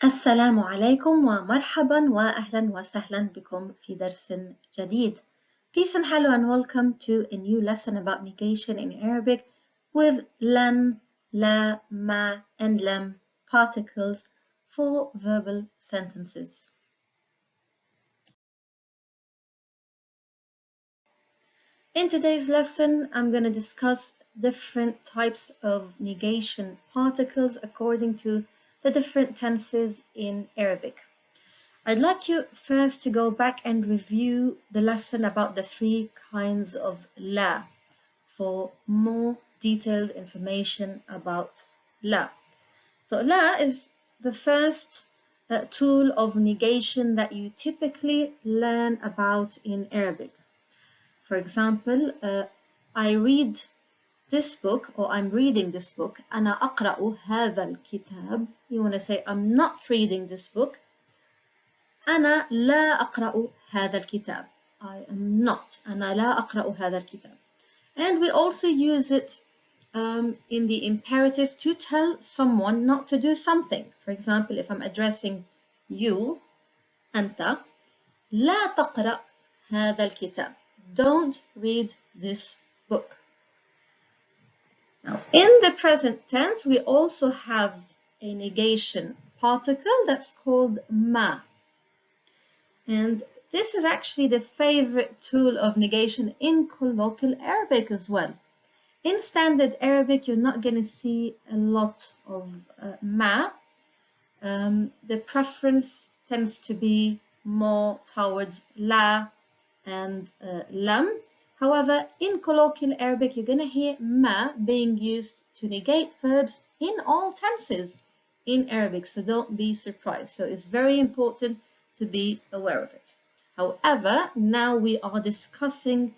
السلام عليكم ومرحبا وأهلا وسهلا بكم في درس جديد. Peace and hello and welcome to a new lesson about negation in Arabic with lan, la, ma and lam particles for verbal sentences. In today's lesson, I'm going to discuss different types of negation particles according to the different tenses in Arabic. I'd like you first to go back and review the lesson about the three kinds of la for more detailed information about la. So la is the first tool of negation that you typically learn about in Arabic. For example, I read this book or I'm reading this book. أنا أقرأ هذا الكتاب. You want to say I'm not reading this book. أنا لا أقرأ هذا الكتاب. I am not. أنا لا أقرأ هذا الكتاب. And we also use it in the imperative to tell someone not to do something. For example, if I'm addressing you, أنت لا تقرأ هذا الكتاب. Don't read this book. Now, in the present tense, we also have a negation particle that's called ma. And this is actually the favorite tool of negation in colloquial Arabic as well. In standard Arabic, you're not going to see a lot of ma. The preference tends to be more towards la and lam. However, in colloquial Arabic, you're going to hear ma being used to negate verbs in all tenses in Arabic, so don't be surprised. So it's very important to be aware of it. However, now we are discussing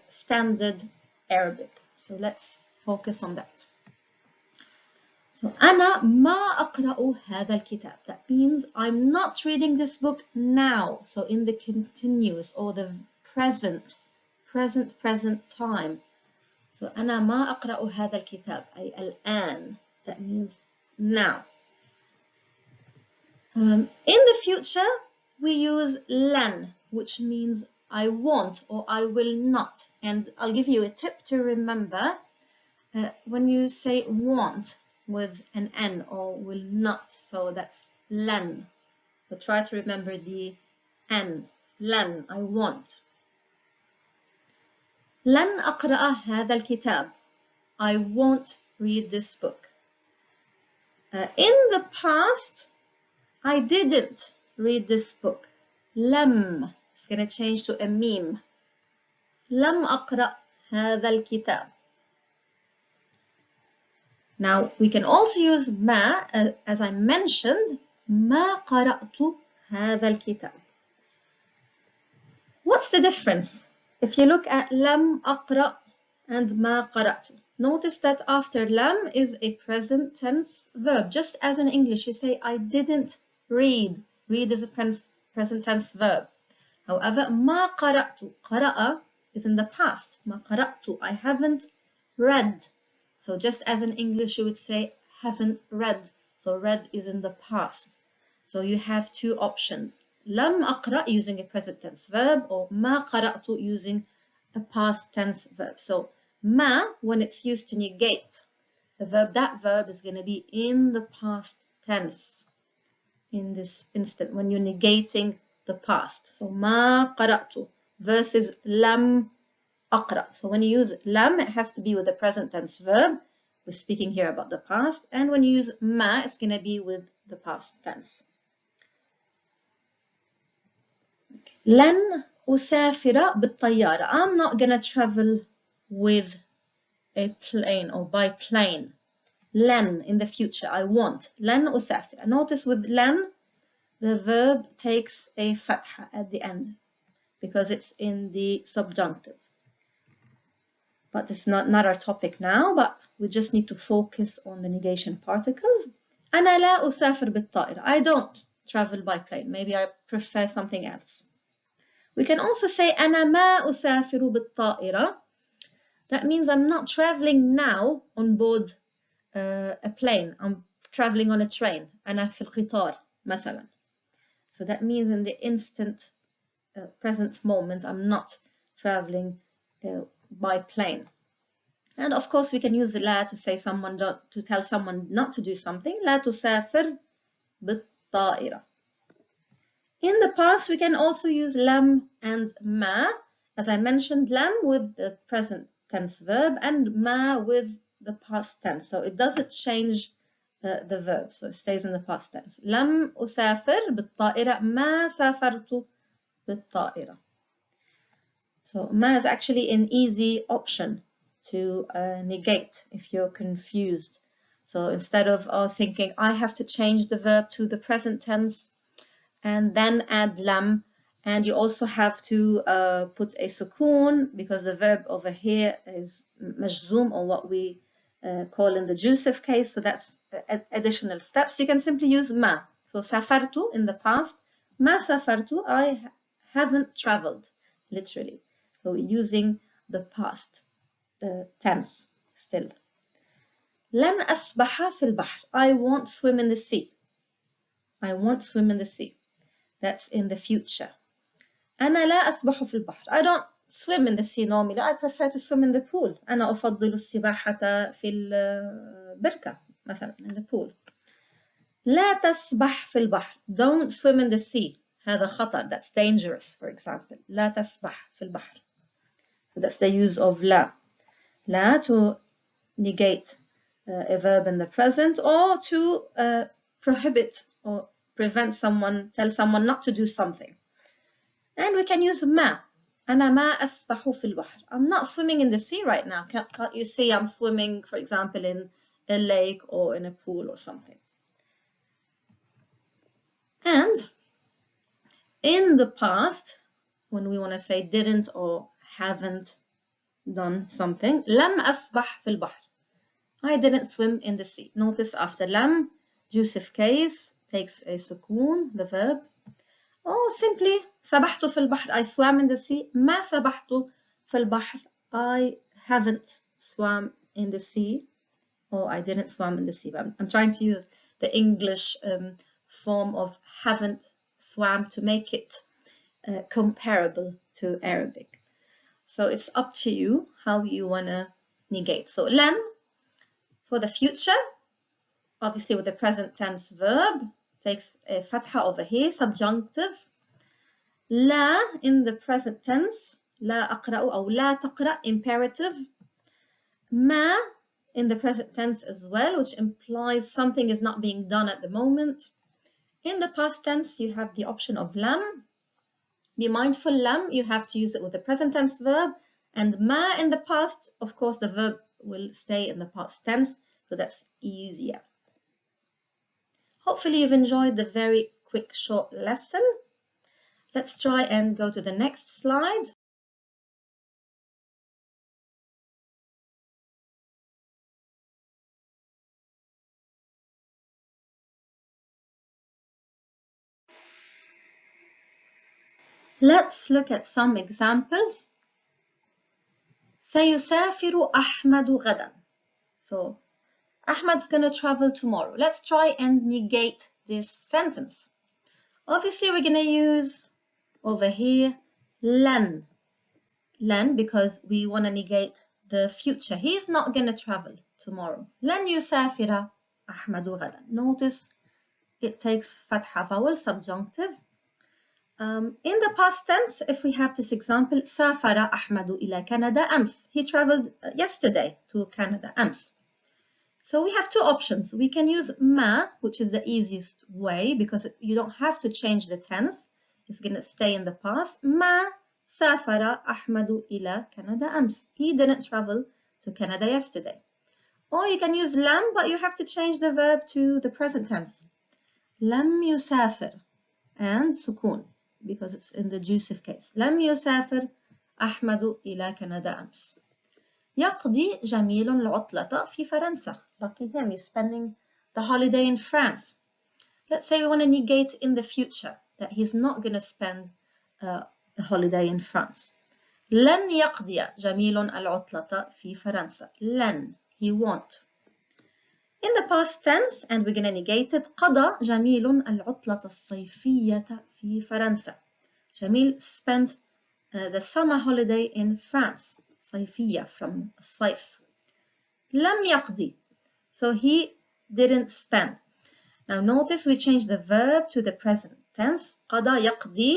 standard Arabic. So let's focus on that. So أنا ما أقرأ هذا الكتاب. That means I'm not reading this book now. So in the continuous or the present time. So أنا ما أقرأ هذا الكتاب. أي الآن. That means now. In the future, we use lan, which means I won't or I will not. And I'll give you a tip to remember when you say want with an n or will not. So that's lan. But try to remember the n. Lan, I want. لن أقرأ هذا الكتاب. I won't read this book. In the past, I didn't read this book. لم. It's going to change to a meme. لم أقرأ هذا الكتاب. Now, we can also use ما, as I mentioned, ما قرأت هذا الكتاب. What's the difference? If you look at لم أقرأ and ما قرأت, notice that after لم is a present tense verb. Just as in English, you say, I didn't read. Read is a present tense verb. However, ما قرأت, قرأ is in the past. ما قرأت, I haven't read. So just as in English, you would say, haven't read. So read is in the past. So you have two options. لم أقرأ using a present tense verb or ما قرأت using a past tense verb. So ما, when it's used to negate a verb, that verb is going to be in the past tense in this instant when you're negating the past. So ما قرأت versus لم أقرأ. So when you use لم, it has to be with a present tense verb. We're speaking here about the past. And when you use ما, it's going to be with the past tense. لن أسافر بالطيارة. I'm not going to travel with a plane or by plane. لن in the future, I won't. لن أسافر. Notice with لن, the verb takes a fatha at the end because it's in the subjunctive. But it's not our topic now, but we just need to focus on the negation particles. أنا لا أسافر بالطائرة. I don't travel by plane. Maybe I prefer something else. We can also say أنا ما أسافر بالطائرة. That means I'm not traveling now on board a plane. I'm traveling on a train. أنا في القطار. مثلا. So that means in the instant present moment, I'm not traveling by plane. And of course, we can use لا to say to tell someone not to do something. لا تسافر بالطائرة. In the past, we can also use لم and ما. As I mentioned, لم with the present tense verb and ما with the past tense. So it doesn't change the verb, so it stays in the past tense. لم أسافر بالطائرة، ما سافرت بالطائرة. So ما is actually an easy option to negate if you're confused. So instead of thinking I have to change the verb to the present tense and then add lam, and you also have to put a sukoon because the verb over here is majzoom, or what we call in the jusive case, so that's additional steps. You can simply use ma. So safartu in the past, ma safartu, I haven't traveled, literally. So using the past tense still. لن أسبح في البحر, I won't swim in the sea. I won't swim in the sea. That's in the future. أنا لا أسبح في البحر. I don't swim in the sea normally. I prefer to swim in the pool. أنا أفضل السباحة في البركة مثلا, in the pool. لا تسبح في البحر. Don't swim in the sea. هذا خطر. That's dangerous, for example. لا تسبح في البحر. So that's the use of لا. لا to negate a verb in the present, or to prohibit or prevent someone, tell someone not to do something. And we can use ما. أنا ما أسبح في البحر. I'm not swimming in the sea right now. Can't you see I'm swimming, for example, in a lake or in a pool or something. And in the past, when we want to say didn't or haven't done something, لم أسبح في البحر. I didn't swim in the sea. Notice after لم, jusive case, takes a sukoon, the verb. Or simply سبحت في البحر, I swam in the sea. ما سبحت في البحر, I haven't swam in the sea, or I didn't swim in the sea. But I'm trying to use the English form of haven't swam to make it comparable to Arabic. So it's up to you how you want to negate. So لن for the future, obviously with the present tense verb, takes a fatha over here, subjunctive. لا in the present tense, لا أقرأ أو لا تقرأ, imperative. ما in the present tense as well, which implies something is not being done at the moment. In the past tense, you have the option of lam. Be mindful, lam, you have to use it with the present tense verb, and ma in the past, of course, the verb will stay in the past tense, so that's easier. Hopefully you've enjoyed the very quick, short lesson. Let's try and go to the next slide. Let's look at some examples. سيسافر أحمد غدا. So Ahmad's going to travel tomorrow. Let's try and negate this sentence. Obviously, we're going to use over here لن. لن because we want to negate the future. He's not going to travel tomorrow. لن يسافر أحمد غدا. Notice it takes fatha vowel, subjunctive. In the past tense, if we have this example, سافر أحمد إلى كندا أمس. He traveled yesterday to Canada أمس. So we have two options. We can use ما, which is the easiest way because you don't have to change the tense. It's going to stay in the past. ما سافر أحمد إلى كندا أمس. He didn't travel to Canada yesterday. Or you can use لم, but you have to change the verb to the present tense. لم يسافر, and سكون because it's in the jusive case. لم يسافر أحمد إلى كندا أمس. يقضي جميل العطلة في فرنسا. Lucky him, he's spending the holiday in France. Let's say we want to negate in the future that he's not going to spend the holiday in France. لن يقضي جميل العطلة في فرنسا. لن, he won't. In the past tense, and we're gonna negate it, قضى جميل العطلة الصيفية في فرنسا. Jamil spent the summer holiday in France. صيفية from الصيف. لم يقضي, so he didn't spend. Now notice we change the verb to the present tense. قضى يقضي,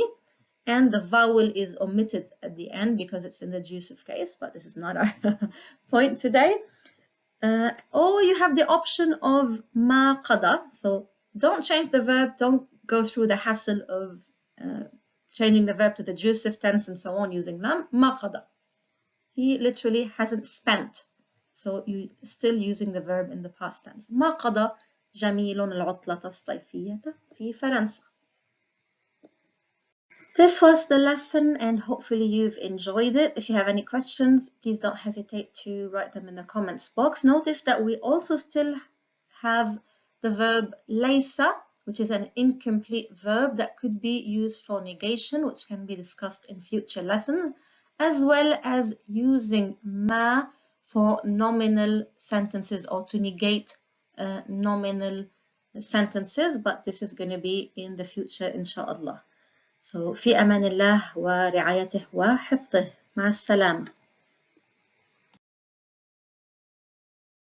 and the vowel is omitted at the end because it's in the jussive case, but this is not our point today. Or you have the option of ما قضى, so don't change the verb, don't go through the hassle of changing the verb to the jussive tense and so on using lam. ما قضى. He literally hasn't spent, so you're still using the verb in the past tense. ما قضى جميل العطلة الصيفية في فرنسا. This was the lesson and hopefully you've enjoyed it. If you have any questions, please don't hesitate to write them in the comments box. Notice that we also still have the verb ليس, which is an incomplete verb that could be used for negation, which can be discussed in future lessons, as well as using ما for nominal sentences or to negate nominal sentences, but this is going to be in the future, inshallah. So في أمان الله ورعايته وحفظه. مع السلامة.